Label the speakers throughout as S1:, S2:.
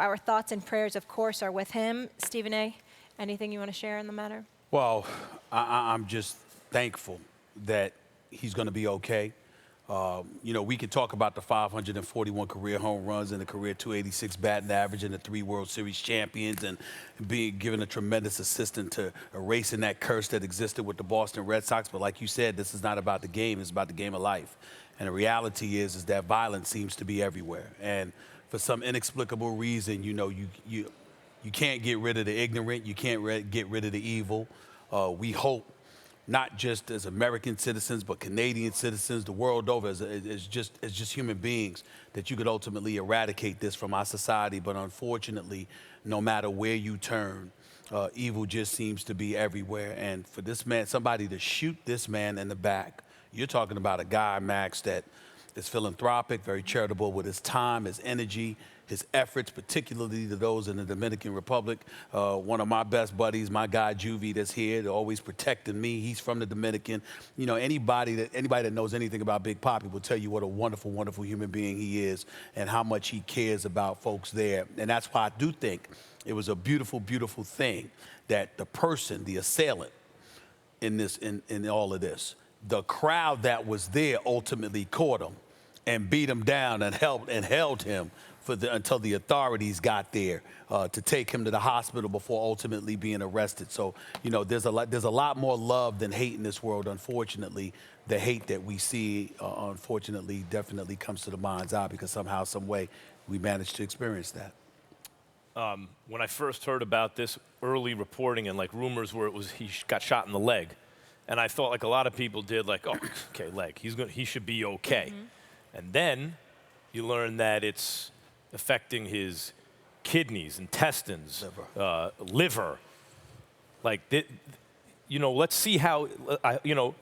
S1: Our thoughts and prayers, of course, are with him. Stephen A., anything you want to share in the matter?
S2: Well, I'm just thankful that he's going to be okay. We can talk about the 541 career home runs and the career 286 batting average and the 3 World Series champions and being given a tremendous assistance to erasing that curse that existed with the Boston Red Sox. But like you said, this is not about the game. It's about the game of life. And the reality is that violence seems to be everywhere. And for some inexplicable reason, you can't get rid of the ignorant. You can't get rid of the evil. We hope not just as American citizens, but Canadian citizens, the world over, as just human beings, that you could ultimately eradicate this from our society. But unfortunately, no matter where you turn, evil just seems to be everywhere. And for this man, somebody to shoot this man in the back, you're talking about a guy, Max, that is philanthropic, very charitable with his time, his energy, his efforts, particularly to those in the Dominican Republic. One of my best buddies, my guy Juvie, that's here, they're always protecting me. He's from the Dominican. Anybody that knows anything about Big Papi will tell you what a wonderful, wonderful human being he is and how much he cares about folks there. And that's why I do think it was a beautiful, beautiful thing that the person, the assailant in all of this, the crowd that was there ultimately caught him and beat him down and held him until the authorities got there to take him to the hospital before ultimately being arrested. So, there's a lot more love than hate in this world. Unfortunately, the hate that we see, unfortunately, definitely comes to the mind's eye because somehow, some way, we managed to experience that.
S3: When I first heard about this early reporting and rumors where he got shot in the leg, and I thought like a lot of people did, oh, okay, leg, he should be okay. Mm-hmm. And then you learn that it's affecting his kidneys, intestines, liver. Let's see how,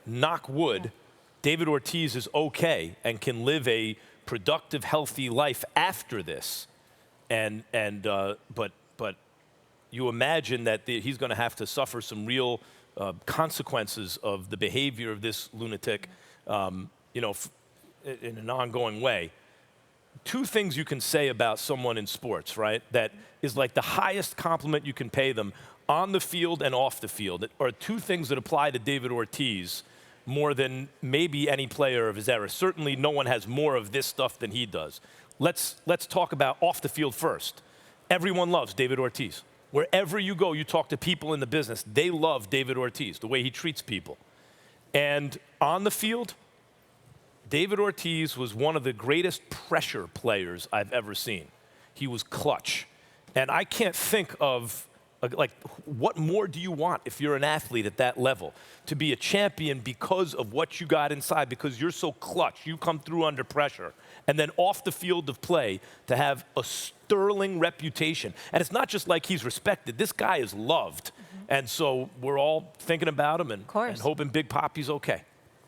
S3: knock wood, David Ortiz is okay and can live a productive, healthy life after this. But you imagine that he's going to have to suffer some real consequences of the behavior of this lunatic, in an ongoing way. 2 things you can say about someone in sports, right, that is like the highest compliment you can pay them on the field and off the field, are 2 things that apply to David Ortiz more than maybe any player of his era. Certainly no one has more of this stuff than he does. Let's talk about off the field first. Everyone loves David Ortiz. Wherever you go, you talk to people in the business, they love David Ortiz, the way he treats people. And on the field, David Ortiz was one of the greatest pressure players I've ever seen. He was clutch. And I can't think of, what more do you want if you're an athlete at that level? To be a champion because of what you got inside, because you're so clutch, you come through under pressure. And then off the field of play, to have a sterling reputation. And it's not just like he's respected. This guy is loved. Mm-hmm. And so we're all thinking about him and hoping Big Papi's okay.